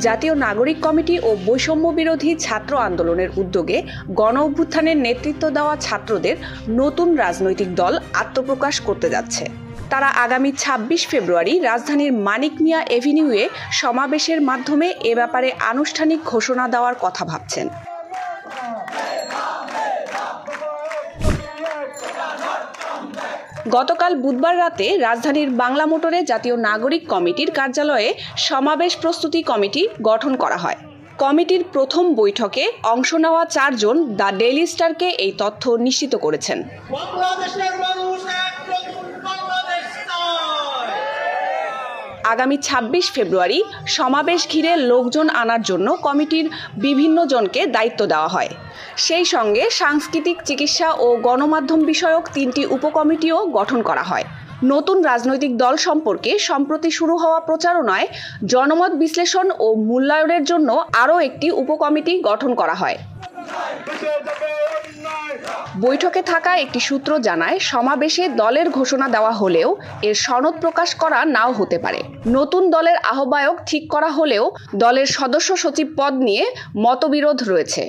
জাতীয় নাগরিক কমিটি ও বৈষম্য বিরোধী ছাত্র আন্দোলনের উদ্যোগে গণ অভ্যুত্থানের নেতৃত্ব দেওয়া ছাত্রদের নতুন রাজনৈতিক দল আত্মপ্রকাশ করতে যাচ্ছে। তারা আগামী ২৬ ফেব্রুয়ারি রাজধানীর মানিক মিয়া এভিনিউয়ে সমাবেশের মাধ্যমে এ ব্যাপারে আনুষ্ঠানিক ঘোষণা দেওয়ার কথা ভাবছেন। গতকাল বুধবার রাতে রাজধানীর বাংলা মোটরে জাতীয় নাগরিক কমিটির কার্যালয়ে সমাবেশ প্রস্তুতি কমিটি গঠন করা হয়। কমিটির প্রথম বৈঠকে অংশ নেওয়া ৪ জন দ্য ডেইলি স্টারকে এই তথ্য নিশ্চিত করেছেন। আগামী ২৬ ফেব্রুয়ারি সমাবেশ ঘিরে লোকজন আনার জন্য কমিটির বিভিন্ন জনকে দায়িত্ব দেওয়া হয়। সেই সঙ্গে সাংস্কৃতিক, চিকিৎসা ও গণমাধ্যম বিষয়ক ৩টি উপকমিটিও গঠন করা হয়। নতুন রাজনৈতিক দল সম্পর্কে সম্প্রতি শুরু হওয়া প্রচারণায় জনমত বিশ্লেষণ ও মূল্যায়নের জন্য আরও একটি উপকমিটি গঠন করা হয়। বৈঠকে থাকা একটি সূত্র জানায়, সমাবেশে দলের ঘোষণা দেওয়া হলেও এর সনদ প্রকাশ করা নাও হতে পারে। নতুন দলের আহ্বায়ক ঠিক করা হলেও দলের সদস্য সচিব পদ নিয়ে মতবিরোধ রয়েছে।